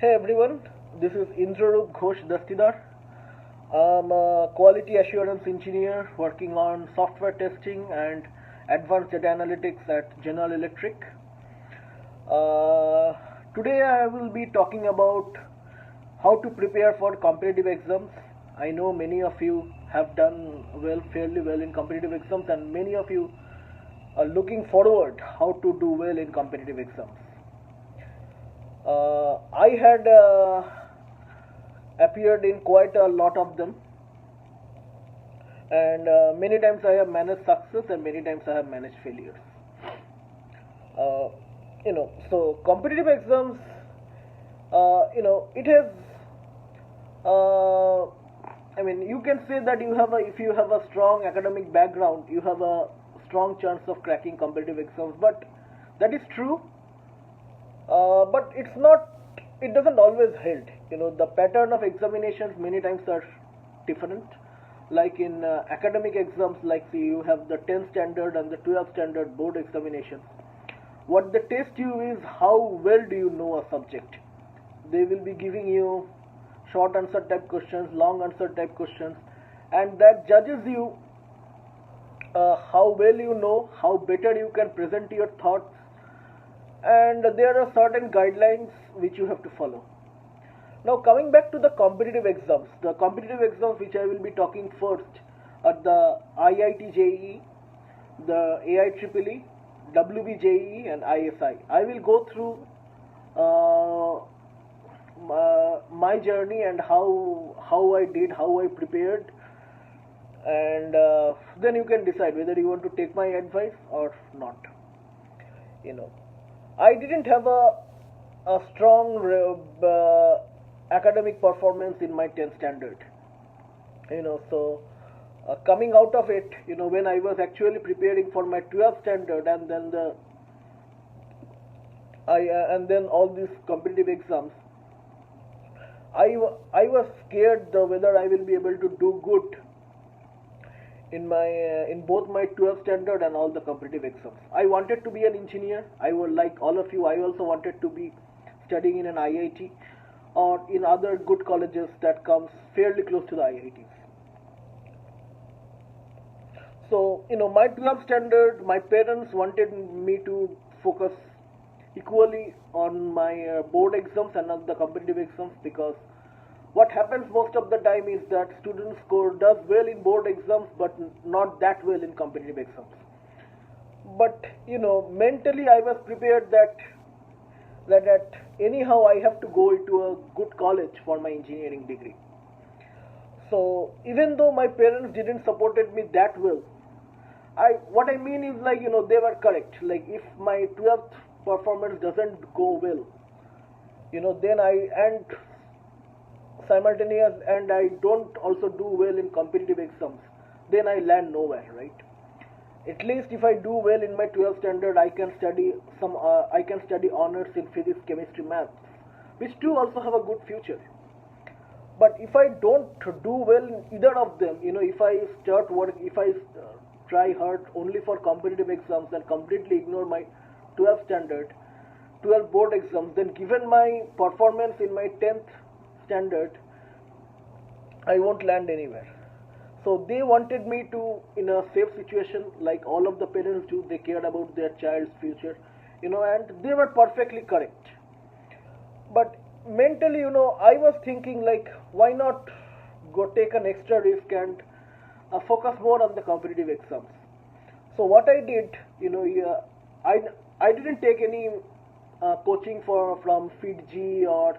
Hey everyone, this is Indrarup Ghosh Dastidar. I'm a quality assurance engineer working on software testing and advanced data analytics at General Electric. Uh, Today I will be talking about how to prepare for competitive exams. I know many of you have done fairly well in competitive exams, and many of you are looking forward how to do well in competitive exams. I had appeared in quite a lot of them, and many times I have managed success, and many times I have managed failures. Uh, so competitive exams, it has. Uh, I mean, you can say that if you have a strong academic background, you have a strong chance of cracking competitive exams. But that is true. But it's not. It doesn't always hold. The pattern of examinations many times are different. Like in academic exams, like see, you have the 10th standard and the 12th standard board examinations. What they test you is how well do you know a subject. They will be giving you short answer type questions, long answer type questions, and that judges you how well you know, how better you can present your thoughts, and there are certain guidelines which you have to follow. Now, coming back to the competitive exams which I will be talking first are the IITJEE, the AIEEE, WBJEE, and ISI. I will go through my journey and how I did, how I prepared, and then you can decide whether you want to take my advice or not. You know, I didn't have a strong academic performance in my 10th standard. So coming out of it, when I was actually preparing for my 12th standard, and then all these competitive exams, I was scared whether I will be able to do good in both my 12th standard and all the competitive exams. I wanted to be an engineer. I would, like all of you, I also wanted to be studying in an IIT or in other good colleges that comes fairly close to the IITs. So, my 12th standard, my parents wanted me to focus equally on my board exams and not the competitive exams, because what happens most of the time is that students score does well in board exams but not that well in competitive exams. But mentally I was prepared that anyhow I have to go into a good college for my engineering degree. So even though my parents didn't supported me that well, I what I mean is, like, they were correct. Like, if my 12th performance doesn't go well, then I don't also do well in competitive exams, then I land nowhere, right? At least if I do well in my 12th standard, I can study honors in physics, chemistry, maths, which do also have a good future. But if I don't do well in either of them, if I start work, if I try hard only for competitive exams and completely ignore my 12th standard, 12 board exams, then given my performance in my 10th standard, I won't land anywhere. So they wanted me to, in a safe situation, like all of the parents do, they cared about their child's future, and they were perfectly correct. But mentally, I was thinking, like, why not go take an extra risk and focus more on the competitive exams. So what I did, yeah, I didn't take any coaching from FITG or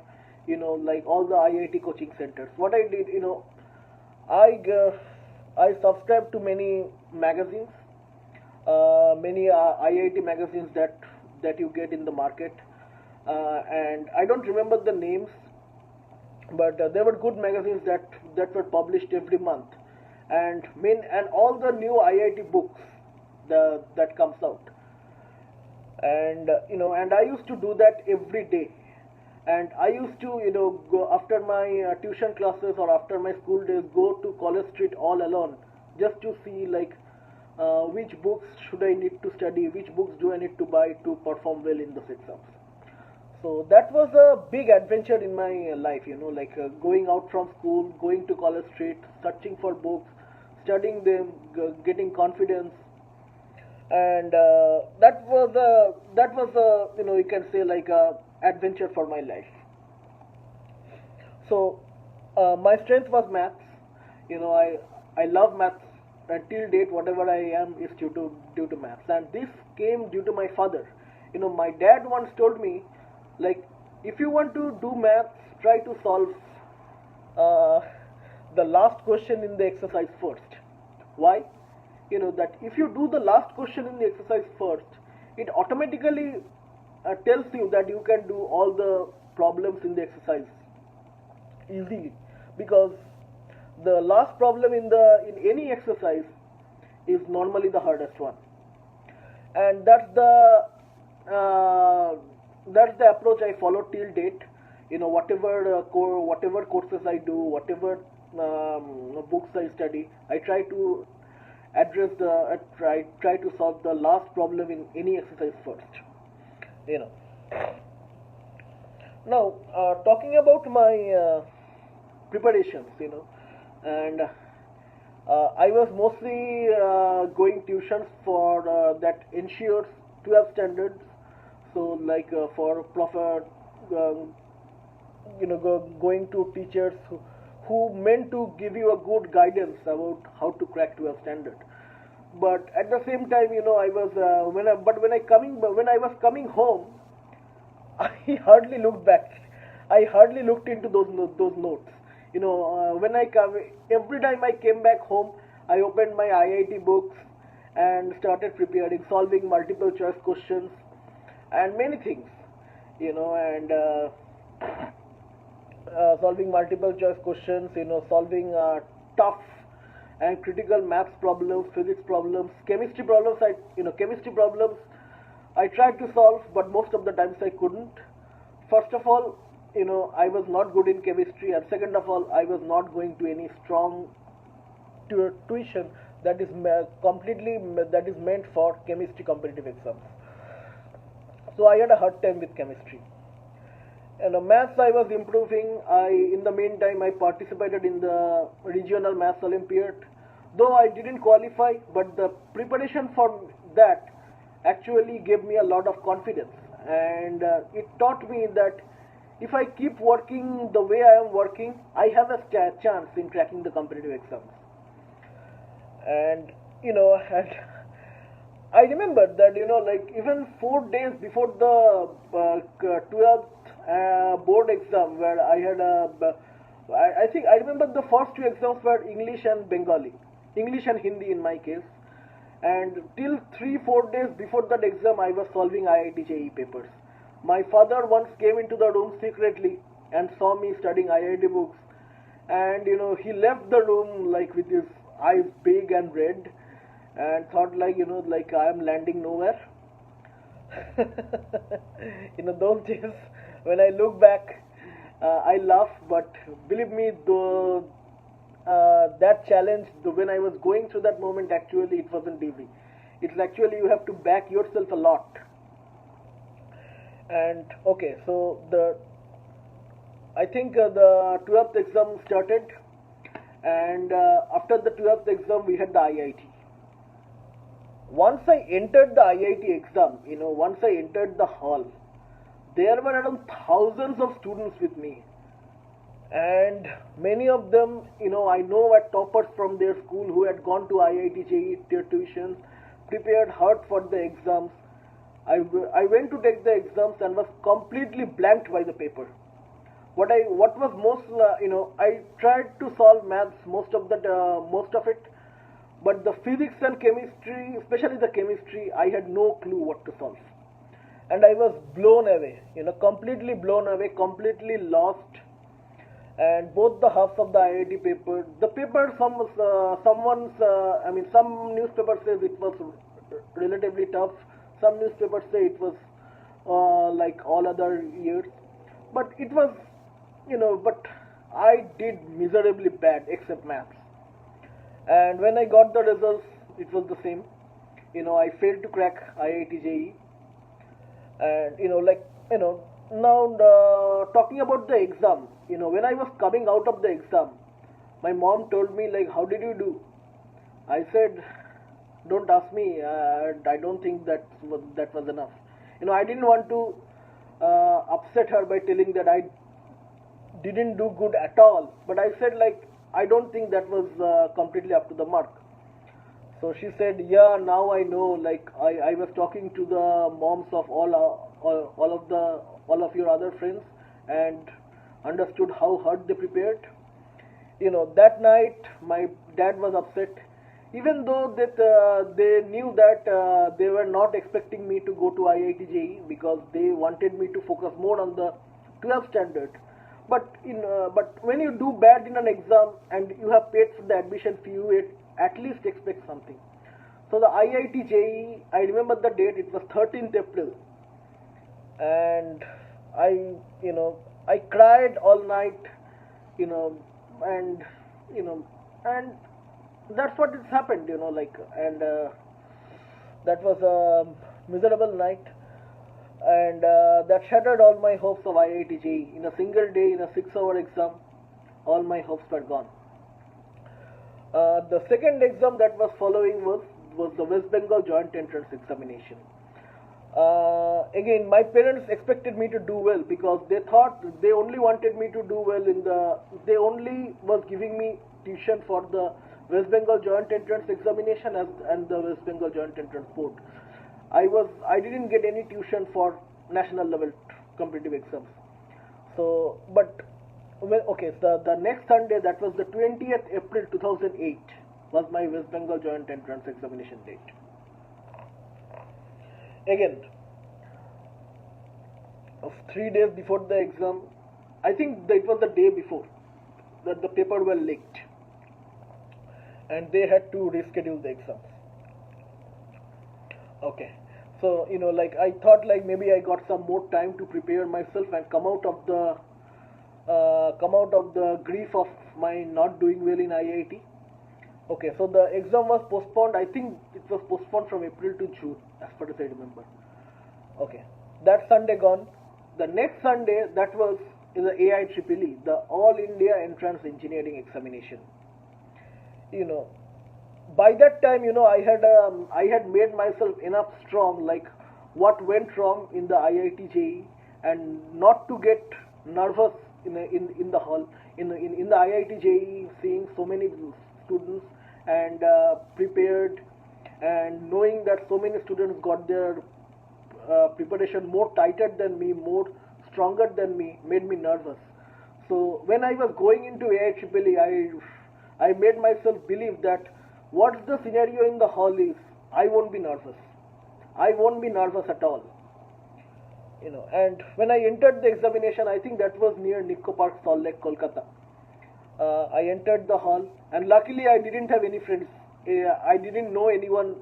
like all the IIT coaching centers. What I did, I g- I subscribed to many magazines, many IIT magazines that you get in the market, and I don't remember the names, but there were good magazines that were published every month, and all the new IIT books that comes out, and I used to do that every day. And I used to, go after my tuition classes or after my school days, go to College Street all alone, just to see, like, which books should I need to study, which books do I need to buy to perform well in those exams. So that was a big adventure in my life, like going out from school, going to college street, searching for books, studying them, getting confidence, and that was a you can say like a adventure for my life. So my strength was maths. I love maths. Until date, whatever I am is due to maths, and this came due to my father. My dad once told me, like, if you want to do maths, try to solve uh, the last question in the exercise first. Why? That if you do the last question in the exercise first, it automatically tells you that you can do all the problems in the exercise easily, because the last problem in any exercise is normally the hardest one, and uh, that's the approach I follow till date. Whatever courses I do, whatever books I study, I try to try to solve the last problem in any exercise first. You know. Now, talking about my preparations, and I was mostly going tuitions for that ensures 12 standards. So, like for proper, um, going to teachers who meant to give you a good guidance about how to crack 12 standard. But at the same time, I was when I was coming home, I hardly looked back. I hardly looked into those notes. When I come, every time I came back home, I opened my IIT books and started preparing, solving multiple choice questions and many things. And solving multiple choice questions. Solving tough and critical maths problems, physics problems, chemistry problems. Chemistry problems I tried to solve, but most of the times I couldn't. First of all, I was not good in chemistry, and second of all, I was not going to any strong tuition that is completely that is meant for chemistry competitive exams. So I had a hard time with chemistry. And maths I was improving. In the meantime, I participated in the regional maths Olympiad. Though I didn't qualify, but the preparation for that actually gave me a lot of confidence, and it taught me that if I keep working the way I am working, I have a chance in cracking the competitive exams. And and I remember that like even 4 days before the 12th board exam, where I had I think I remember the first two exams were English and Bengali, English and Hindi in my case, and till 3-4 days before that exam, I was solving IITJEE papers. My father once came into the room secretly and saw me studying IIT books, and he left the room like with his eyes big and red, and thought like like I am landing nowhere. Those days when I look back, I laugh, but believe me, though that challenge, when I was going through that moment, actually it wasn't easy. It's actually you have to back yourself a lot. And okay, so I think the 12th exam started, and after the 12th exam, we had the IIT. Once I entered the IIT exam, once I entered the hall, there were around thousands of students with me, and many of them, I know were toppers from their school who had gone to IIT JEE tuitions, prepared hard for the exams. I went to take the exams and was completely blanked by the paper. What was most I tried to solve maths most of it, but the physics and chemistry, especially the chemistry, I had no clue what to solve, and I was blown away, completely blown away, completely lost. And both the halves of the IIT paper, some newspaper says it was relatively tough. Some newspapers say it was like all other years, but it was, but I did miserably bad except maths. And when I got the results, it was the same. I failed to crack IIT JEE, and Now, talking about the exam, when I was coming out of the exam, my mom told me like, "How did you do?" I said, "Don't ask me. I don't think that was enough." I didn't want to upset her by telling that I didn't do good at all. But I said like, I don't think that was completely up to the mark. So she said, "Yeah, now I know. Like I was talking to the moms of all of your other friends and understood how hard they prepared." That night my dad was upset, even though that they knew that they were not expecting me to go to IITJEE because they wanted me to focus more on the 12th standard. But when you do bad in an exam and you have paid for the admission fee, you at least expect something. So the IITJEE, I remember the date. It was 13th April, and I you know I cried all night, you know, and you know, and that's what has happened, like, and that was a miserable night, and that shattered all my hopes of IITJEE. In a single day, in a 6-hour exam, all my hopes were gone. The second exam that was following was the West Bengal Joint Entrance Examination. Again, my parents expected me to do well because they thought they only wanted me to do well they only was giving me tuition for the West Bengal Joint Entrance Examination and the West Bengal Joint Entrance Board. I didn't get any tuition for national level competitive exams. So, but well, okay, so the next Sunday, that was the 20th April 2008, was my West Bengal Joint Entrance Examination date. Again, of 3 days before the exam, I think that it was the day before that the paper were leaked, and they had to reschedule the exams. Okay, so like I thought like maybe I got some more time to prepare myself and come out of the grief of my not doing well in IIT. Okay, so the exam was postponed. I think it was postponed from April to June, as far as I remember. Okay, that Sunday gone. The next Sunday, that was in the AIEEE, the All India Entrance Engineering Examination. You know, by that time, I had made myself enough strong, like what went wrong in the IITJEE, and not to get nervous in the hall in the IITJEE, seeing so many students and prepared, and knowing that so many students got their preparation more tighter than me, more stronger than me, made me nervous. So when I was going into AIEEE, I made myself believe that what's the scenario in the hall is, I won't be nervous. I won't be nervous at all. And when I entered the examination, I think that was near Nikko Park, Salt Lake, Kolkata. I entered the hall, and luckily I didn't have any friends. I didn't know anyone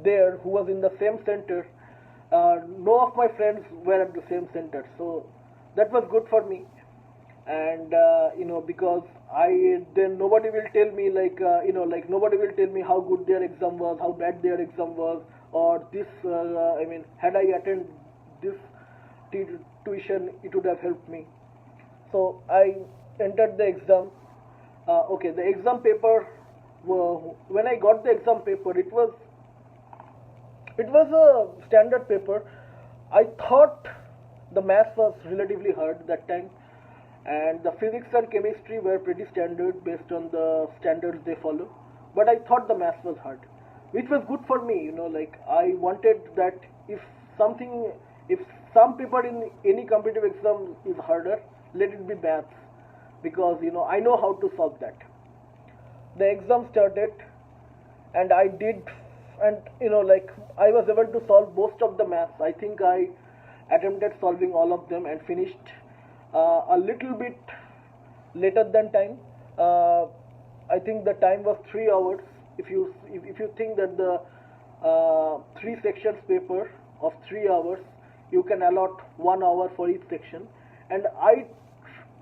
there who was in the same center. No of my friends were at the same center, so that was good for me. And because then nobody will tell me like nobody will tell me how good their exam was, how bad their exam was, or this. Had I attended this tuition, it would have helped me. So I entered the exam. Okay, the exam paper. When I got the exam paper, it was a standard paper. I thought the maths was relatively hard that time, and the physics and chemistry were pretty standard based on the standards they follow. But I thought the maths was hard, which was good for me. Like I wanted that if some paper in any competitive exam is harder, let it be maths, because I know how to solve that. The exam started, and I did, and like I was able to solve most of the maths. I think I attempted solving all of them and finished a little bit later than time. I think the time was 3 hours. If you think that the three sections paper of 3 hours, you can allot 1 hour for each section, and I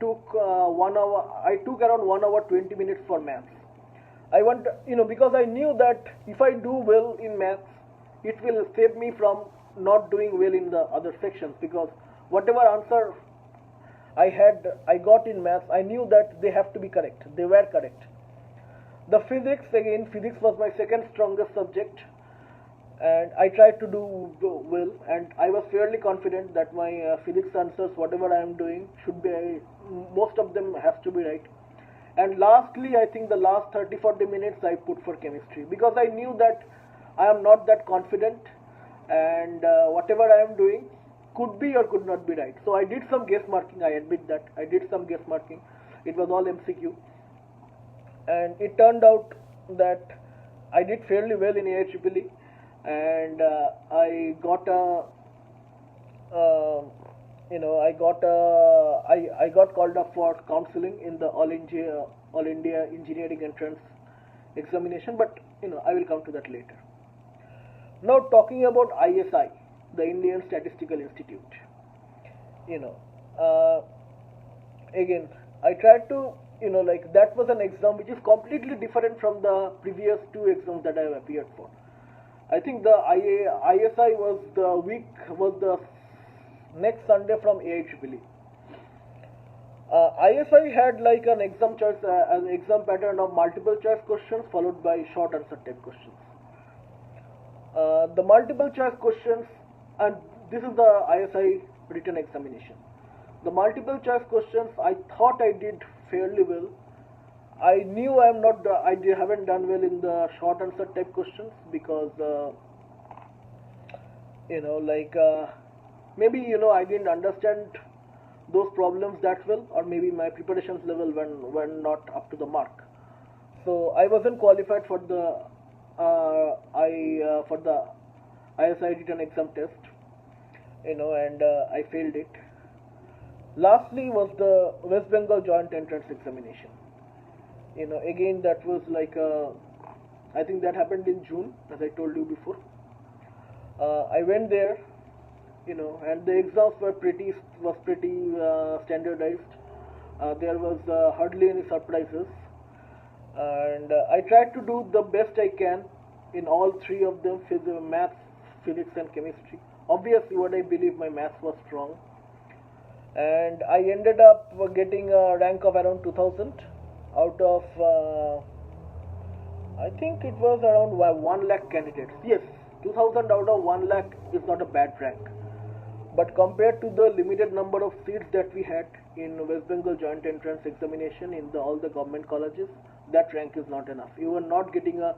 took 1 hour. I took around 1 hour 20 minutes for maths. I want because I knew that if I do well in maths, it will save me from not doing well in the other sections, because whatever answer I got in maths, I knew that they have to be correct. They were correct. The physics, again, physics was my second strongest subject, and I tried to do well, and I was fairly confident that my physics answers, whatever I am doing, should be, most of them has to be right. And lastly, I think the last 30-40 minutes I put for chemistry, because I knew that I am not that confident, and whatever I am doing could be or could not be right. So I did some guess marking. I admit that I did some guess marking. It was all MCQ, and it turned out that I did fairly well in IITJEE, and I got a I got called up for counseling in the All India Engineering Entrance examination, but I will come to that later. Now talking about ISI, the Indian Statistical Institute, you know, uh, again I tried to like that was an exam which is completely different from the previous two exams that I have appeared for. I think the ISI was the next Sunday from IITJEE. ISI had like an exam pattern of multiple choice questions followed by short answer type questions. The multiple choice questions, and this is the ISI written examination. The multiple choice questions, I thought I did fairly well. I knew haven't done well in the short answer type questions because maybe I didn't understand those problems that well, or maybe my preparations level were not up to the mark. So I wasn't qualified for the for the ISI written exam test, and I failed it. Lastly was the West Bengal Joint Entrance Examination. Again that was like I think that happened in June, as I told you before. I went there, and the exams were pretty standardized. There was hardly any surprises, and I tried to do the best I can in all three of them: maths, physics, and chemistry. Obviously, what I believe my maths was strong, and I ended up getting a rank of around 2000 out of I think it was around 1 lakh candidates. Yes, 2000 out of 1 lakh is not a bad rank, but compared to the limited number of seats that we had in West Bengal Joint Entrance Examination in all the government colleges, that rank is not enough. You were not getting a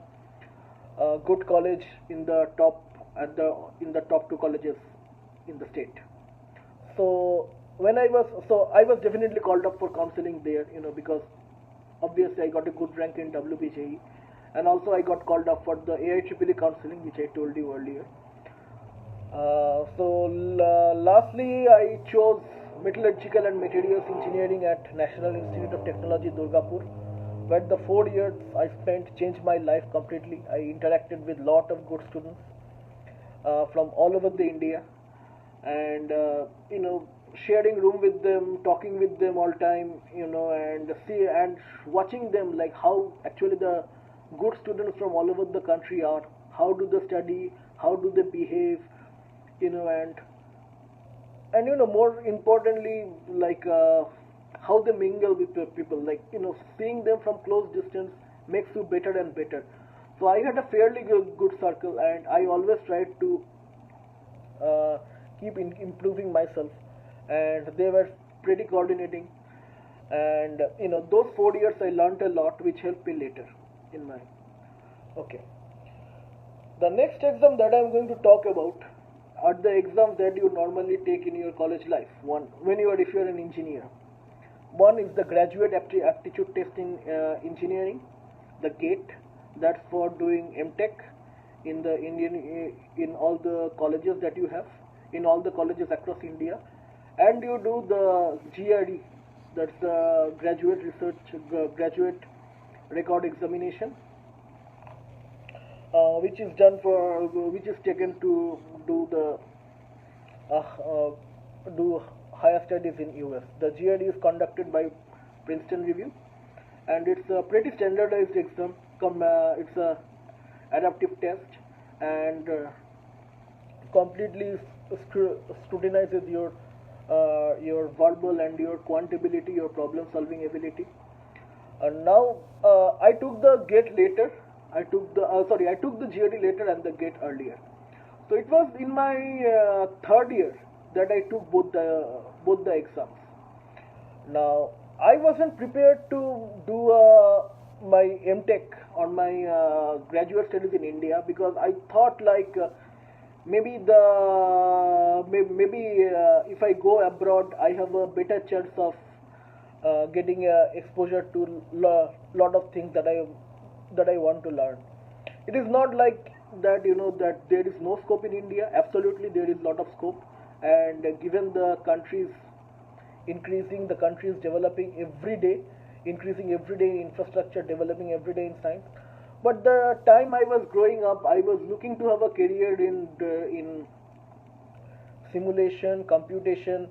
good college in the top in the top two colleges in the state. So I was definitely called up for counseling there, because obviously I got a good rank in WBJE, and also I got called up for the IITJEE counseling, which I told you earlier. Lastly, I chose Metallurgical and Materials Engineering at National Institute of Technology, Durgapur, where the 4 years I spent changed my life completely. I interacted with lot of good students from all over the India, and sharing room with them, talking with them all time, and watching them, like how actually the good students from all over the country are, how do they study, how do they behave, and more importantly, like how they mingle with the people, like seeing them from close distance makes you better and better. So I had a fairly good circle, and I always tried to keep improving myself, and they were pretty coordinating, and those 4 years I learned a lot, which helped me later in my okay. The next exam that I'm going to talk about are the exams that you normally take in your college life. If you're an engineer, one is the graduate aptitude test in engineering, the GATE. That's for doing MTech in the in all the colleges that you have, in all the colleges across India, and you do the GRE, that's the graduate record examination, which is taken to do higher studies in US. The GRE is conducted by Princeton Review, and it's a pretty standardized exam. It's a adaptive test, and completely scrutinizes your your verbal and your quantability, your problem solving ability. Now I took the GATE later. I took the GAD later and the GATE earlier. So it was in my third year that I took both the exams. Now I wasn't prepared to do my MTech or my graduate studies in India, because I thought like maybe if I go abroad, I have a better chance of getting exposure to lot of things that I want to learn. It is not like that, that there is no scope in India. Absolutely, there is lot of scope, and given the countries increasing, the country is developing every day, increasing every day in infrastructure, developing every day in science. But the time I was growing up, I was looking to have a career in simulation, computation,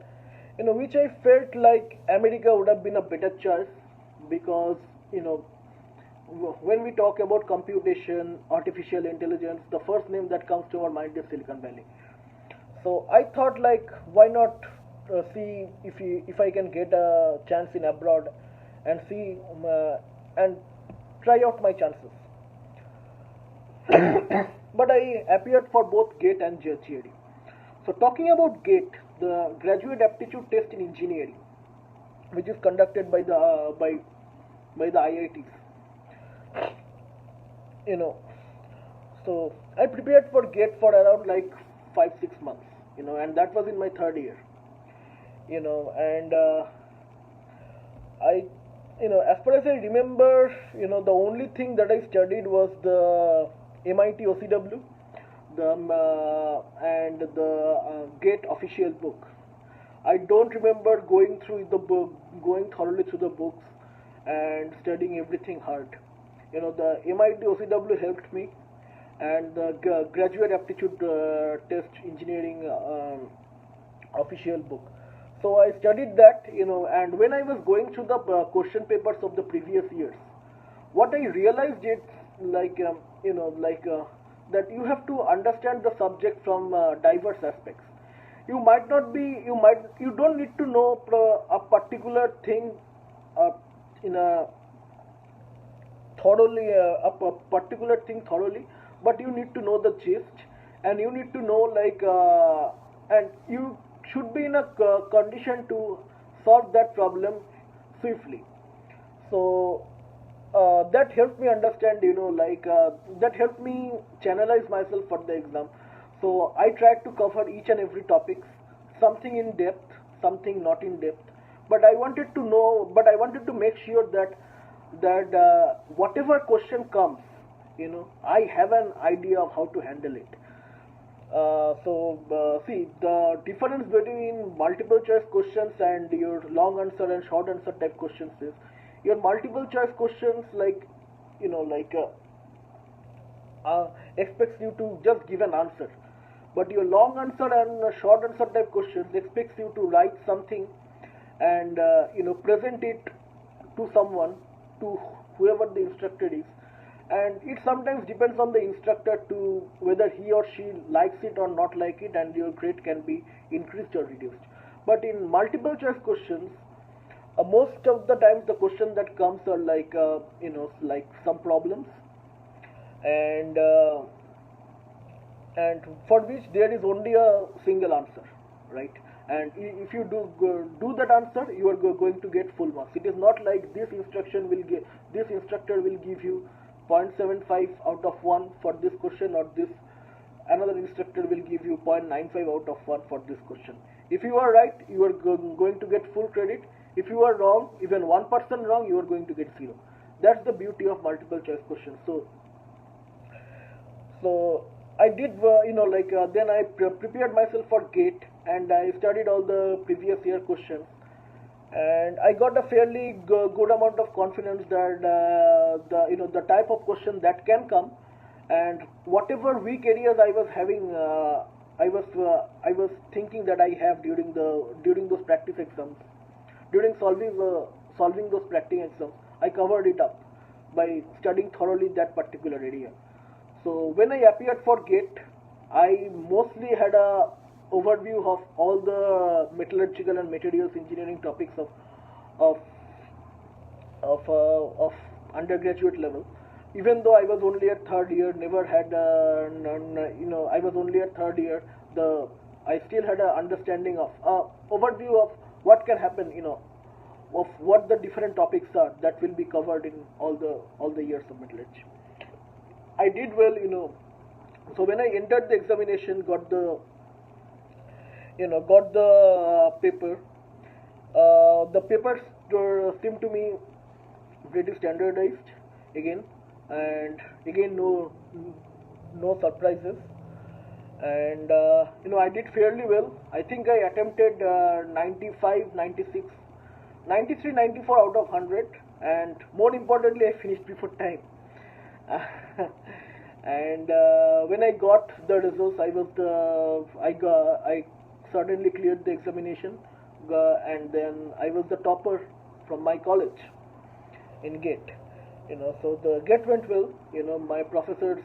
which I felt like America would have been a better choice, because when we talk about computation, artificial intelligence, the first name that comes to our mind is Silicon Valley. So I thought like, why not see if I can get a chance in abroad, and see and try out my chances. But I appeared for both GATE and GAD. So talking about GATE, the Graduate Aptitude Test in Engineering, which is conducted by the IITs. So I prepared for GATE for around like 5-6 months, and that was in my third year. And I as far as I remember, the only thing that I studied was the MIT OCW, and the GATE official book. I don't remember going thoroughly through the books and studying everything hard. The MIT OCW helped me, and the Graduate Aptitude Test Engineering official book. So I studied that, and when I was going through the question papers of the previous years, what I realized is that you have to understand the subject from diverse aspects. You don't need to know a particular thing in a thoroughly particular thing thoroughly, but you need to know the gist, and you need to know and you should be in a condition to solve that problem swiftly. So that helped me understand, that helped me channelize myself for the exam. So I tried to cover each and every topic, something in depth, something not in depth. But I wanted to make sure that whatever question comes, I have an idea of how to handle it. See, the difference between multiple choice questions and your long answer and short answer type questions is, your multiple choice questions expects you to just give an answer, but your long answer and short answer type questions expects you to write something and present it to someone, to whoever the instructor is, and it sometimes depends on the instructor to whether he or she likes it or not like it, and your grade can be increased or reduced. But in multiple choice questions, most of the times the question that comes are like some problems, and for which there is only a single answer, right? And if you do that answer, you are going to get full marks. It is not like this instructor will give you 0.75 out of 1 for this question, or this another instructor will give you 0.95 out of 1 for this question. If you are right, you are going to get full credit. If you are wrong, even 1% wrong, you are going to get 0. That's the beauty of multiple choice questions. So I did, then I prepared myself for GATE, and I studied all the previous year questions, and I got a fairly good amount of confidence that the type of question that can come, and whatever weak areas I was having, I was thinking that I have during those practice exams, during solving those practice exams, I covered it up by studying thoroughly that particular area. So when I appeared for GATE, I mostly had a overview of all the metallurgical and materials engineering topics of of undergraduate level. Even though I was only at third year, never had I was only at third year. The I still had an understanding of overview of what can happen, of what the different topics are that will be covered in all the years of metallurgy. I did well, So when I entered the examination, got the paper. The papers seemed to me pretty standardized again, and again no surprises. And I did fairly well. I think I attempted 95, 96, 93, 94 out of 100, and more importantly, I finished before time. And when I got the results, I certainly cleared the examination, and then I was the topper from my college in GATE. So the GATE went well. My professors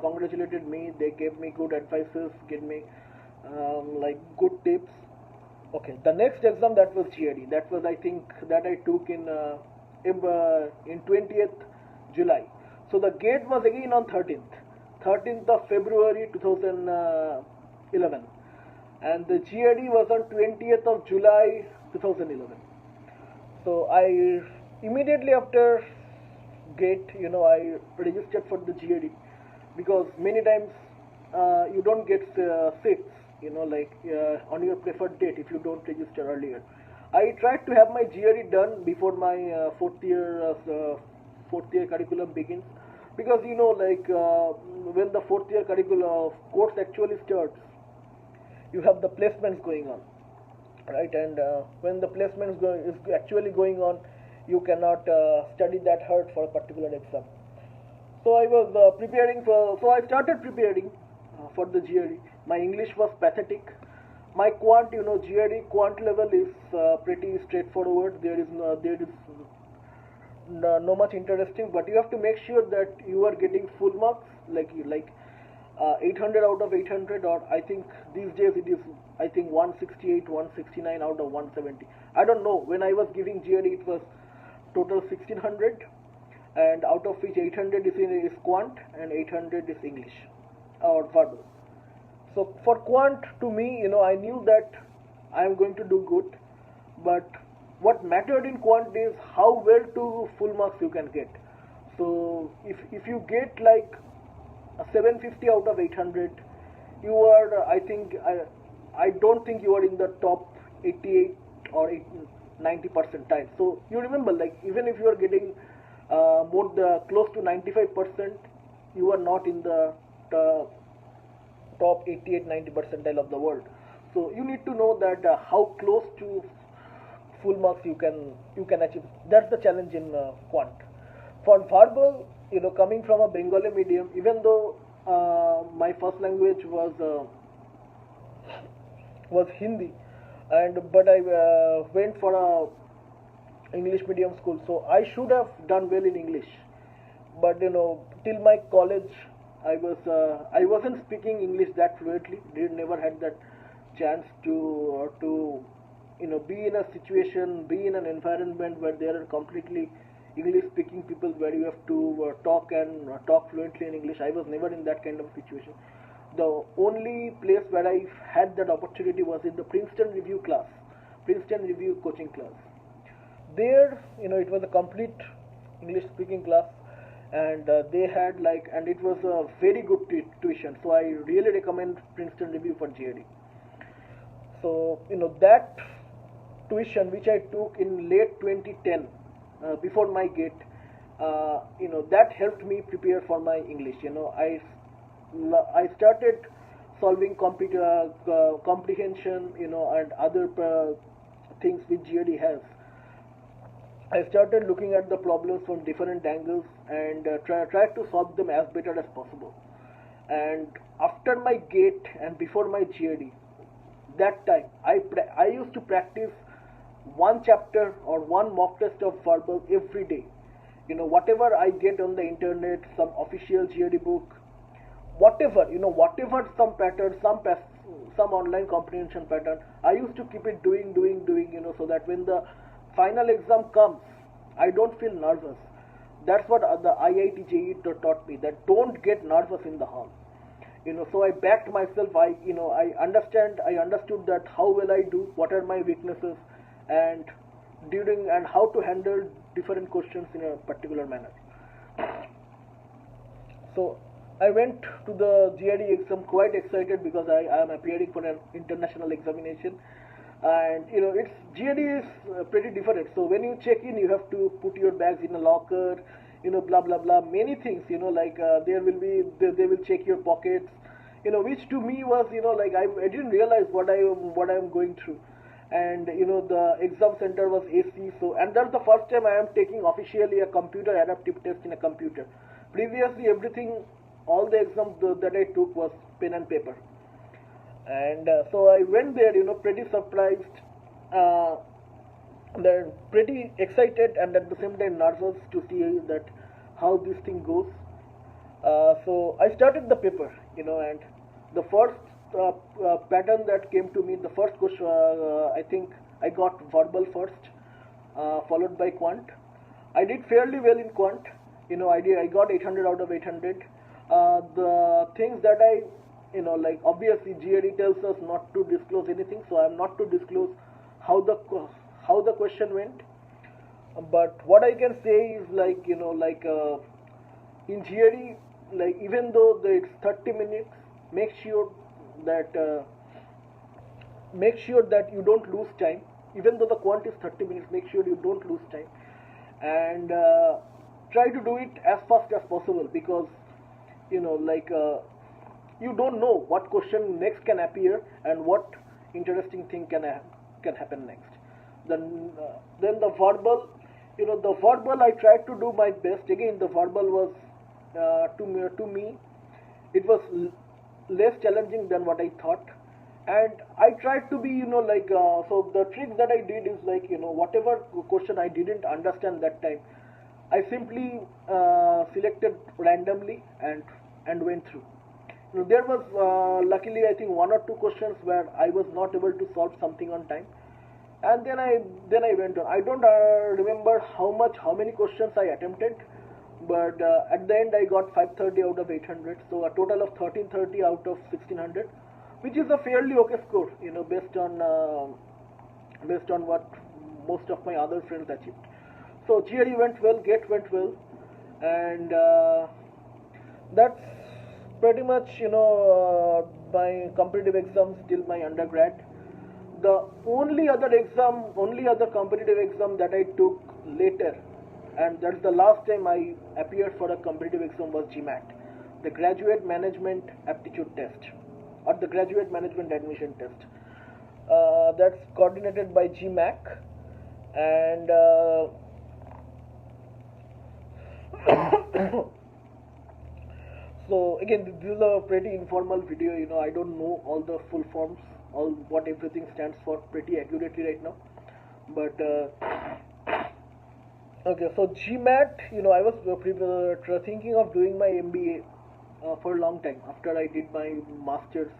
congratulated me. They gave me good advices, gave me like good tips. Okay, the next exam, that was GAD. That was, I think, that I took in 20th July. So the GATE was again on 13th of February 2011, and the GAD was on 20th of July 2011. So I immediately after GATE, I registered for the GAD, because many times you don't get seats, on your preferred date if you don't register earlier. I tried to have my GAD done before my fourth year curriculum begins, because when the fourth year curriculum course actually starts, you have the placements going on, right? And when the placements is actually going on, you cannot study that hard for a particular exam. So I was I started preparing for the GAD. My English was pathetic. My quant, GAD quant level is pretty straightforward. There is no much interesting, but you have to make sure that you are getting full marks, like 800 out of 800, or I think these days it is 168, 169 out of 170. I don't know. When I was giving GAD, it was total 1600, and out of which 800 is quant and 800 is English or verbal. So for quant, to me, I knew that I am going to do good, but what mattered in quant is how well to full marks you can get. So if you get like a 750 out of 800, you are, I don't think you are in the top 88 or 90 percentile. So you remember, like, even if you are getting close to 95%, you are not in the top 88-90 percentile of the world. So you need to know that how close to full marks you can achieve. That's the challenge in quant. For verbal, coming from a Bengali medium, even though my first language was Hindi, but I went for a English medium school, so I should have done well in English. But till my college, I wasn't speaking English that fluently. Never had that chance to be in a situation, be in an environment where there are completely English speaking people, where you have to talk fluently in English. I was never in that kind of situation. The only place where I had that opportunity was in the Princeton Review coaching class. There, it was a complete English speaking class, and they had and it was a very good tuition. So I really recommend Princeton Review for GAD. So that tuition which I took in late 2010, before my GATE, that helped me prepare for my English. I started solving comprehension, and other things which GAD has. I started looking at the problems from different angles and tried to solve them as better as possible. And after my GATE and before my GAD, that time I used to practice one chapter or one mock test of verbal every day. Whatever I get on the internet, some official GAD book, whatever some pattern, some online comprehension pattern. I used to keep it doing, so that when the final exam comes, I don't feel nervous. That's what the IITJEE taught me, that don't get nervous in the hall. So I backed myself. I understood that how will I do, what are my weaknesses, and how to handle different questions in a particular manner. So I went to the GRE exam quite excited because I am appearing for an international examination, and it's GRE is pretty different. So when you check in, you have to put your bags in a locker, blah blah blah, many things. They will check your pockets, which to me was I didn't realize what I am going through. And the exam center was AC. So, and that's the first time I am taking officially a computer adaptive test in a computer. Previously everything, all the exams that I took was pen and paper. And so I went there, pretty surprised, they're pretty excited, and at the same time nervous to see that how this thing goes. So I started the paper, and the first pattern that came to me, the first question, I think I got verbal first, followed by quant. I did fairly well in quant. I got 800 out of 800. The things that obviously GRE tells us not to disclose anything, so I am not to disclose how the question went. But what I can say is in GRE, even though it's 30 minutes, make sure that you don't lose time. Even though the quant is 30 minutes, make sure you don't lose time, and try to do it as fast as possible, because you don't know what question next can appear and what interesting thing can happen next. Then the verbal, the verbal I tried to do my best. Again, the verbal was to me it was less challenging than what I thought, and I tried to be so the trick that I did is whatever question I didn't understand that time, I simply selected randomly and went through. There was luckily I think one or two questions where I was not able to solve something on time, and then I went on. I don't remember how many questions I attempted, but at the end I got 530 out of 800, so a total of 1330 out of 1600, which is a fairly okay score, based on what most of my other friends achieved. So GRE went well, GATE went well, and that's pretty much my competitive exams till my undergrad. The only other competitive exam that I took later, and that's the last time I appeared for a competitive exam, was GMAT, the Graduate Management Aptitude Test, or the Graduate Management Admission Test. That's coordinated by GMAC, and so again, this is a pretty informal video. I don't know all the full forms, all what everything stands for pretty accurately right now, but okay. So GMAT, I was thinking of doing my MBA for a long time. After I did my masters,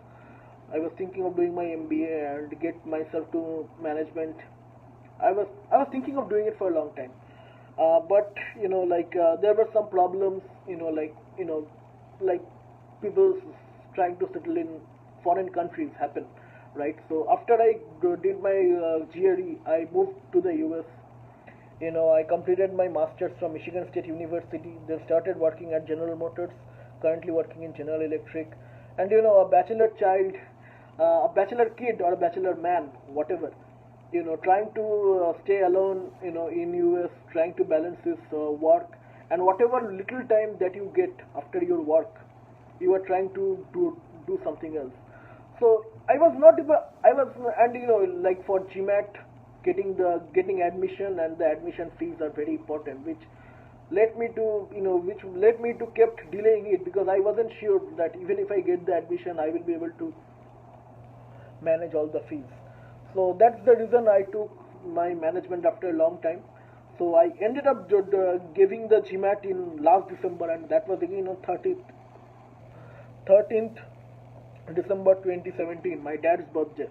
I was thinking of doing my MBA and get myself to management. I was thinking of doing it for a long time, but there were some problems. Like people trying to settle in foreign countries happen, right? So after I did my GRE, I moved to the US. I completed my masters from Michigan State University, then started working at General Motors, currently working in General Electric. And a bachelor child, a bachelor kid or a bachelor man, whatever, trying to stay alone, in US, trying to balance his work, and whatever little time that you get after your work, you are trying to do something else. So I was not even, and for GMAT, getting admission and the admission fees are very important, which led me to kept delaying it, because I wasn't sure that even if I get the admission, I will be able to manage all the fees. So that's the reason I took my management after a long time. So I ended up giving the GMAT in last December, and that was again on 13th December 2017, my dad's birthday.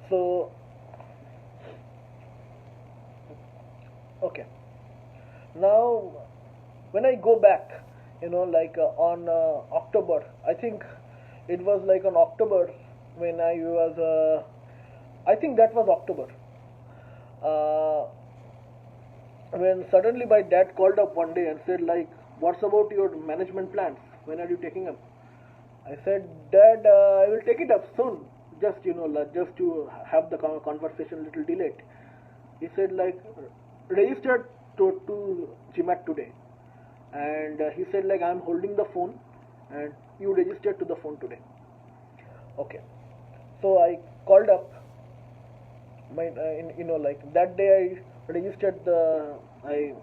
So, okay. Now, when I go back, on October, I think it was like on October when I think that was October. Uh, when suddenly my dad called up one day and said like, "What's about your management plans? When are you taking up?" I said, "Dad, I will take it up soon. Just just to have the conversation little delayed." He said like, "Registered to GMAT today," and he said like, "I'm holding the phone, and you registered to the phone today." Okay, so I called up my like that day I registered the I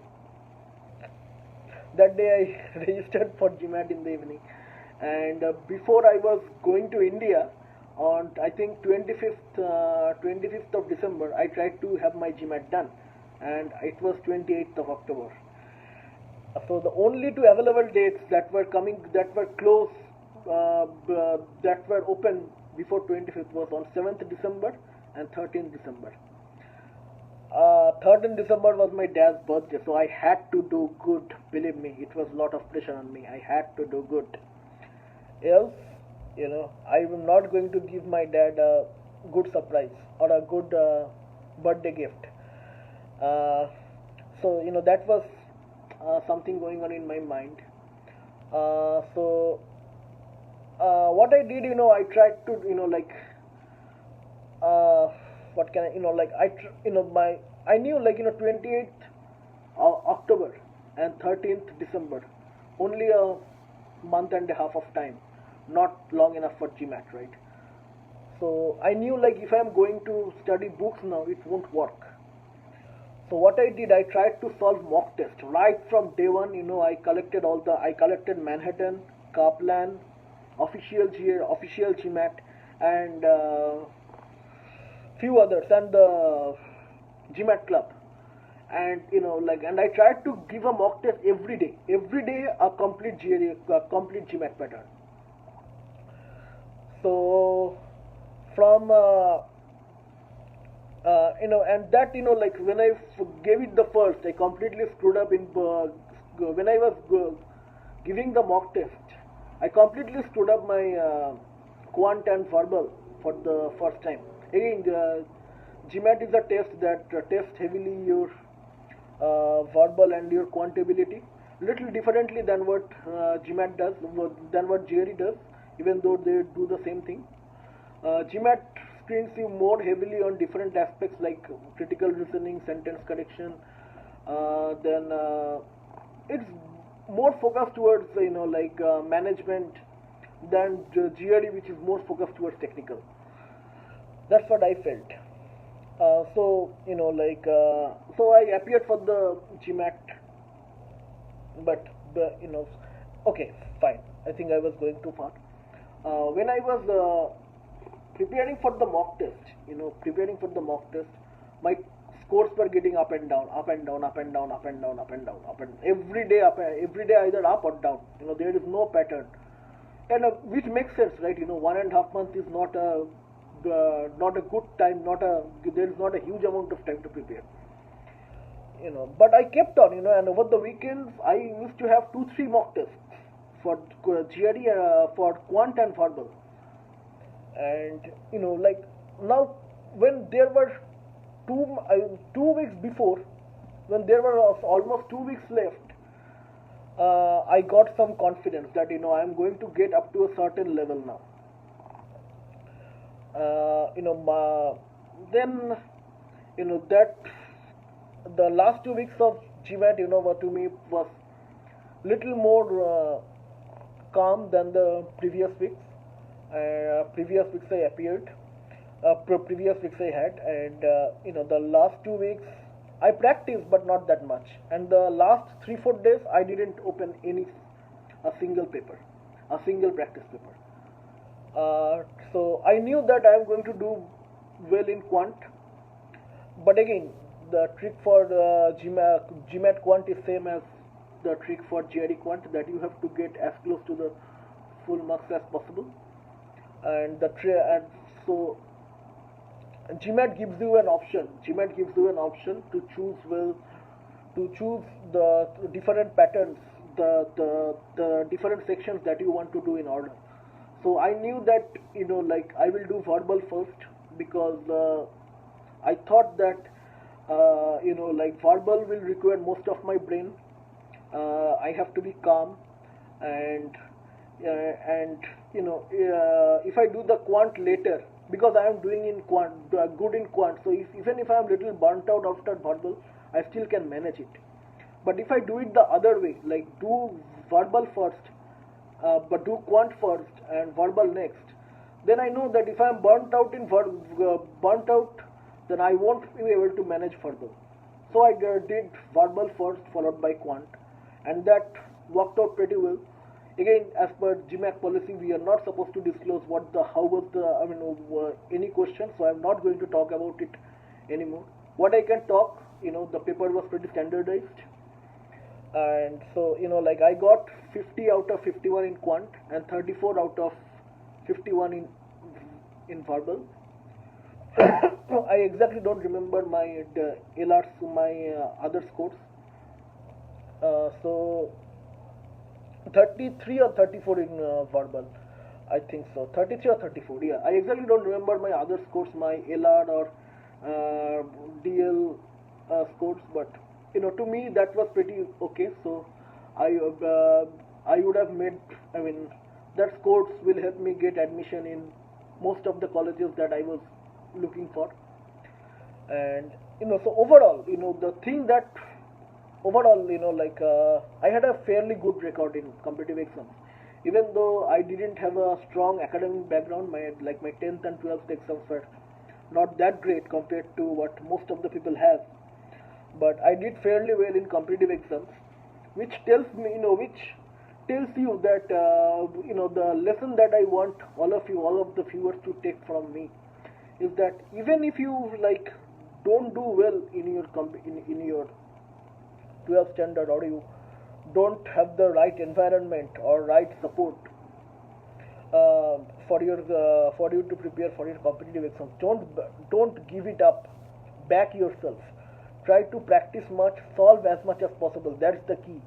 that day I registered for GMAT in the evening, and before I was going to India on I think 25th of December, I tried to have my GMAT done, and it was 28th of October. So the only two available dates that were coming, that were close, that were open before 25th was on 7th December and 13th December. 3rd December was my dad's birthday, so I had to do good. Believe me, it was a lot of pressure on me. I had to do good. Else, I am not going to give my dad a good surprise or a good birthday gift. Uh, so that was something going on in my mind. What I did, I tried to, uh, what can I, like my I knew like 28th October and 13th December, only a month and a half of time, not long enough for GMAT, right? So I knew like if I'm going to study books now, it won't work. So what I did, I tried to solve mock test right from day one. I collected Manhattan, Kaplan, official GA, official GMAT, and few others, and the GMAT club. And and I tried to give a mock test every day a complete GA, a complete GMAT pattern. So from and that like when I gave it the first, I completely screwed up in when I was giving the mock test. I completely screwed up my quant and verbal for the first time. Again, the GMAT is a test that tests heavily your verbal and your quant ability, little differently than what GMAT does, than what GRE does, even though they do the same thing. GMAT screens you more heavily on different aspects like critical reasoning, sentence correction. Then it's more focused towards management than GRE, which is more focused towards technical. That's what I felt. So I appeared for the GMAT, but okay, fine. I think I was going too far. When I was preparing for the mock test, my scores were getting up and down, up and down, up and down, up and down, up and down, up and every day up, every day either up or down. There is no pattern, and which makes sense, right? 1.5 months is not a good time, there is not a huge amount of time to prepare. But I kept on, and over the weekends I used to have 2-3 mock tests for GRE, for quant and verbal. And like now, when there were 2 weeks before, when there were almost 2 weeks left, I got some confidence that I'm going to get up to a certain level now. Then that the last 2 weeks of GMAT, were to me was little more calm than the previous weeks. Previous weeks I appeared, previous weeks I had, and the last 2 weeks I practiced, but not that much. And the last 3-4 days I didn't open a single paper, a single practice paper. So I knew that I am going to do well in quant, but again, the trick for the GMAT quant is same as the trick for GRE quant, that you have to get as close to the full marks as possible. and and so GMAT gives you an option. GMAT gives you an option to choose to choose the different patterns, the different sections that you want to do in order. So I knew that like I will do verbal first because I thought that like verbal will require most of my brain. I have to be calm and if I do the quant later, because I am doing in quant good in quant, so even if I am little burnt out after verbal, I still can manage it. But if I do it the other way, like do verbal first, but do quant first and verbal next, then I know that if I am burnt out, then I won't be able to manage further. So I did verbal first, followed by quant, and that worked out pretty well. Again, as per GMAT policy, we are not supposed to disclose how was the, any question, so I'm not going to talk about it anymore. What I can talk, the paper was pretty standardized, and so, like I got 50 out of 51 in quant and 34 out of 51 in verbal. I exactly don't remember my LRs, my other scores. So 33 or 34 in verbal, I think so. 33 or 34, yeah. I exactly don't remember my other scores, my LR or DL scores, but to me that was pretty okay. So I would have made, that scores will help me get admission in most of the colleges that I was looking for. And so overall, the thing that overall, like I had a fairly good record in competitive exams, even though I didn't have a strong academic background. My 10th and 12th exams were not that great compared to what most of the people have, but I did fairly well in competitive exams, which tells me, which tells you that the lesson that I want all of the viewers to take from me is that even if you like don't do well in your in your 12th standard, or you don't have the right environment or right support for you to prepare for your competitive exams, don't give it up. Back yourself. Try to practice much, solve as much as possible. That's the key.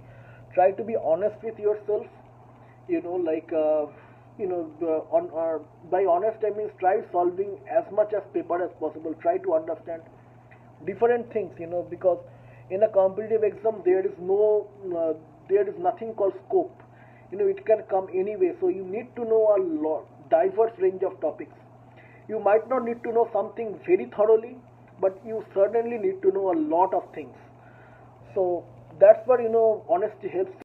Try to be honest with yourself. By honest I mean try solving as much as paper as possible. Try to understand different things, because in a competitive exam there is nothing called scope. It can come anyway, so you need to know a lot diverse range of topics. You might not need to know something very thoroughly, but you certainly need to know a lot of things. So that's where honesty helps.